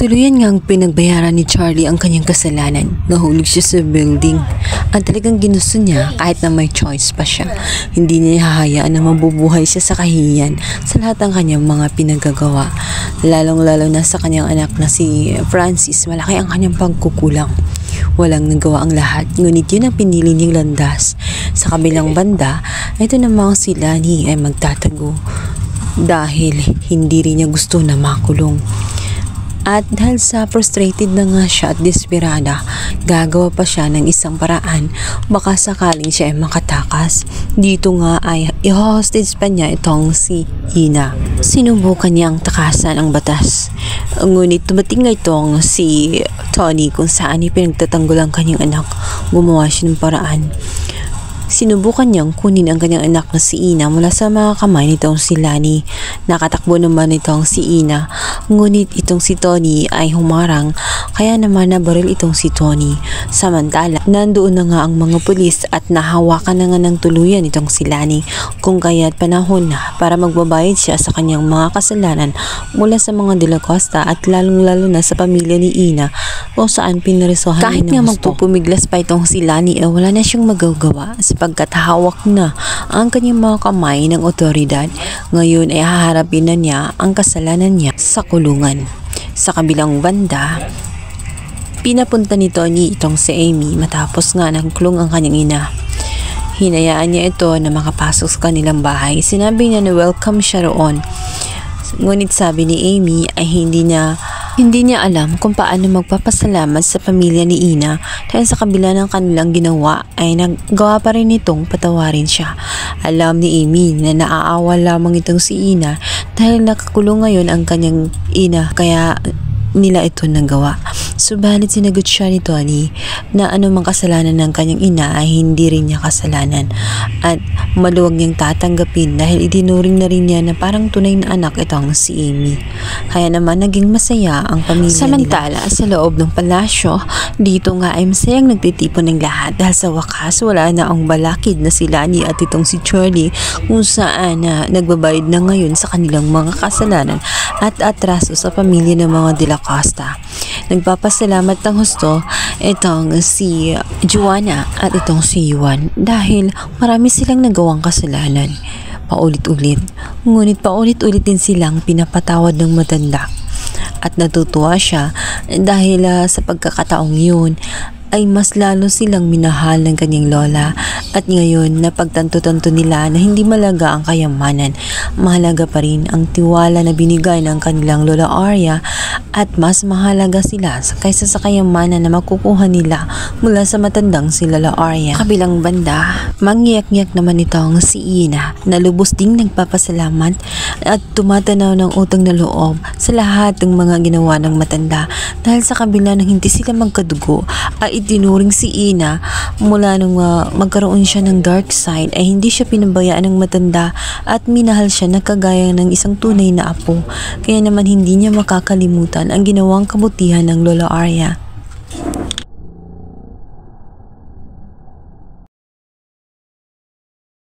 Tuluyan ngang pinagbayaran ni Charlie ang kanyang kasalanan. Nahulog siya sa building. At talagang ginusto niya kahit na may choice pa siya. Hindi niya hahayaan na mabubuhay siya sa kahihiyan sa lahat ng kanyang mga pinagagawa. Lalong-lalo na sa kanyang anak na si Francis, malaki ang kanyang pagkukulang. Walang nagawa ang lahat, ngunit yun ang pinili niyang landas. Sa kabilang banda, ito namang si Lani ay magtatago dahil hindi rin niya gusto na makulong. At dahil sa frustrated na nga siya at desperada, gagawa pa siya ng isang paraan baka sakaling siya ay makatakas. Dito nga ay i-hostage pa niya itong si Ina. Sinubukan niyang takasan ang batas. Ngunit dumating nga itong si Tony kung saan ipinagtatanggol ang kanyang anak. Gumawa siya ng paraan. Sinubukan niyang kunin ang kanyang anak na si Ina mula sa mga kamay nitong si Lani. Nakatakbo naman itong si Ina, ngunit itong si Tony ay humarang, kaya naman nabaril itong si Tony. Samantala, nandoon na nga ang mga pulis at nahawakan na nga ng tuluyan itong si Lani, kung kaya't panahon na para magbabayad siya sa kanyang mga kasalanan mula sa mga De La Costa at lalong-lalo na sa pamilya ni Ina kung saan pinarisohan kahit nga magpupumiglas pa itong si Lani wala na siyang magagawa sapagkat hawak na ang kanyang mga kamay ng otoridad. Ngayon ay haharapin na niya ang kasalanan niya sa kulungan. Sa kabilang banda, pinapunta ni Tony itong si Amy matapos nga nagkulong ang kanyang ina. Hinayaan niya ito na makapasok sa kanilang bahay. Sinabi niya na welcome siya roon. Ngunit sabi ni Amy ay hindi niya alam kung paano magpapasalamat sa pamilya ni Ina dahil sa kabila ng kanilang ginawa ay naggawa pa rin itong patawarin siya. Alam ni Amy na naaawa lamang itong si Ina dahil nakakulong ngayon ang kanyang ina kaya nila ito nagawa. Subalit sinagot siya ni Tony na anumang kasalanan ng kanyang ina ay hindi rin niya kasalanan at maluwag niyang tatanggapin dahil itinuring na rin niya na parang tunay na anak itong si Amy. Kaya naman naging masaya ang pamilya Samantala, nila. Sa loob ng palasyo, dito nga ay masayang nagtitipon ng lahat dahil sa wakas wala na ang balakid na si Lani at itong si Charlie kung saan nagbabayad na ngayon sa kanilang mga kasalanan at atraso sa pamilya ng mga De La Costa. Nagpapasalamat ng husto itong si Joanna at itong si Juan dahil marami silang nagawang kasalanan. Paulit-ulit, ngunit paulit-ulit din silang pinapatawad ng matanda. At natutuwa siya dahil sa pagkakataong yun ay mas lalo silang minahal ng kanyang lola at ngayon napagtanto-tanto nila na hindi malaga ang kayamanan. Mahalaga pa rin ang tiwala na binigay ng kanilang lola Arya at mas mahalaga sila kaysa sa kayamanan na makukuha nila mula sa matandang si lola Arya. Kabilang banda, mangyak-ngyak naman itong si Ina na lubos ding nagpapasalamat at tumatanaw ng utang na loob sa lahat ng mga ginawa ng matanda dahil sa kabila ng hindi sila magkadugo ay itinuring si Ina mula nung magkaroon siya ng dark side ay hindi siya pinabayaan ng matanda at minahal siya na kagaya ng isang tunay na apo. Kaya naman hindi niya makakalimutan ang ginawang kabutihan ng Lola Arya.